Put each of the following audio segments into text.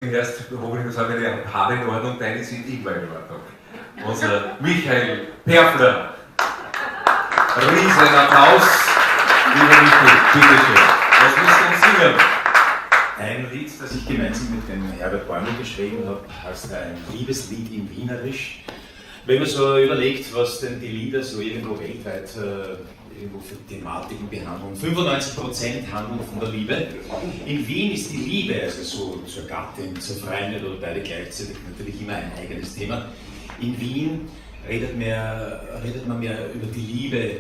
Erst, wo ich sage, meine Haare in Ordnung, deine sind immer in Ordnung. Unser Michael Perfler. Riesen Applaus. Lieber Michael, bitteschön. Was willst du uns singen? Ein Lied, das ich gemeinsam mit dem Herbert Bäumler geschrieben habe, heißt ein Liebeslied in Wienerisch. Wenn man so überlegt, was denn die Lieder so irgendwo weltweit irgendwo für Thematiken behandeln, 95% handeln von der Liebe. In Wien ist die Liebe, also so zur Gattin, zur Freundin oder beide gleichzeitig, natürlich immer ein eigenes Thema. In Wien redet man mehr über die Liebe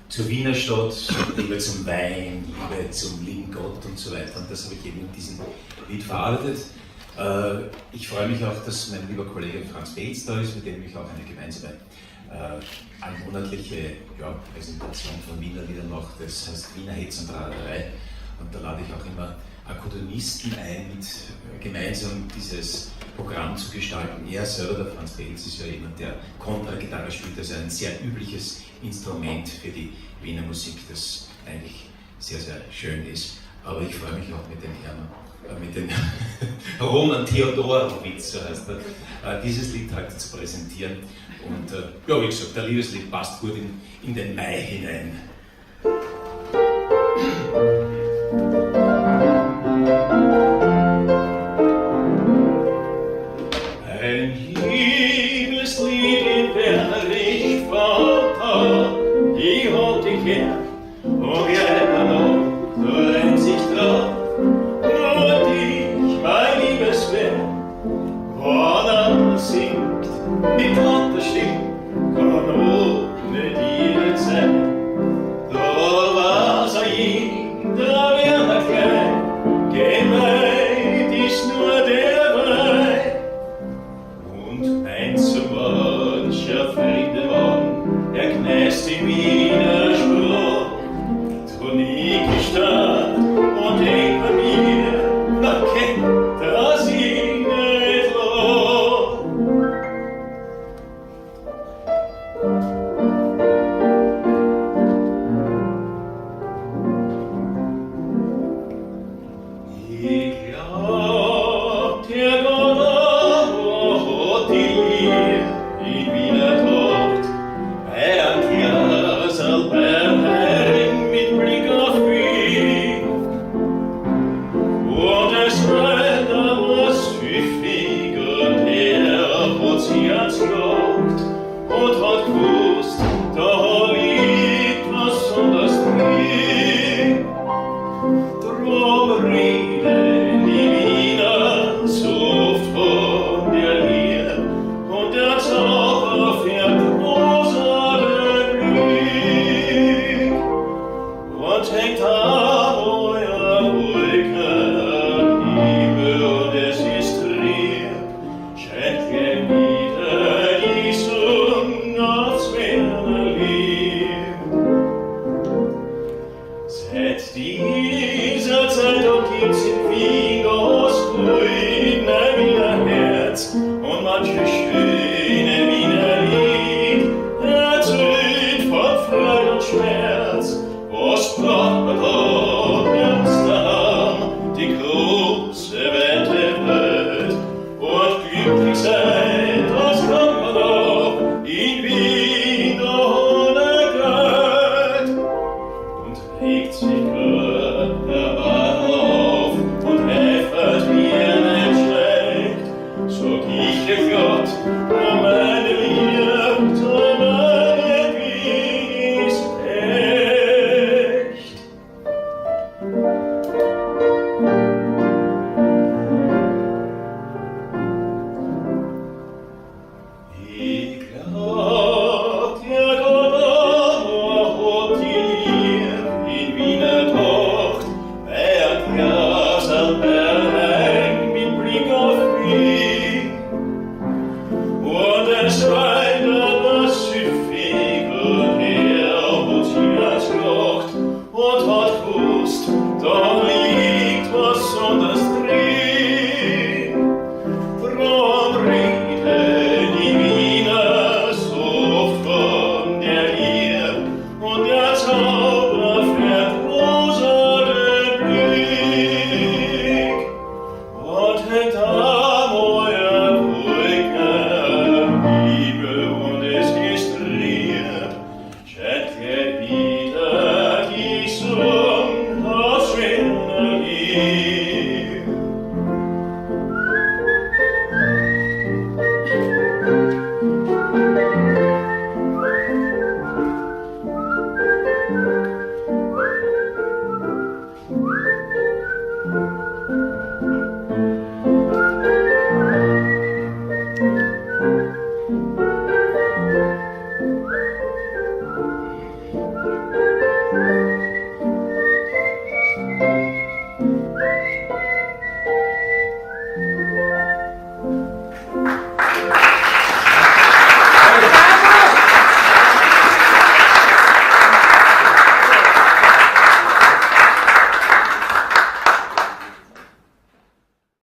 zur Wiener Stadt, Liebe zum Wein, Liebe zum lieben Gott und so weiter. Und das habe ich eben in diesem Lied verarbeitet. Ich freue mich auch, dass mein lieber Kollege Franz Beetz da ist, mit dem ich auch eine gemeinsame monatliche Präsentation von Wiener Liedern mache. Das heißt Wiener Hetz und Raderei. Und da lade ich auch immer Akkordeonisten ein, mit gemeinsam dieses Programm zu gestalten. Er selber, der Franz Beetz, ist ja jemand, der Kontragitarre spielt, also ein sehr übliches Instrument für die Wiener Musik, das eigentlich sehr, sehr schön ist. Aber ich freue mich auch mit dem Roman Theodorowitz, so heißt er, dieses Lied heute zu präsentieren. Und wie gesagt, der Liebeslied passt gut in den Mai hinein. Ein Liebeslied in Wienerisch, Vater, ich hab dich her, und gerne noch, du lehnst sich drauf. Und ich, mein Liebeswerk, wann er singt, mit lauter Stimme, kann ohne dich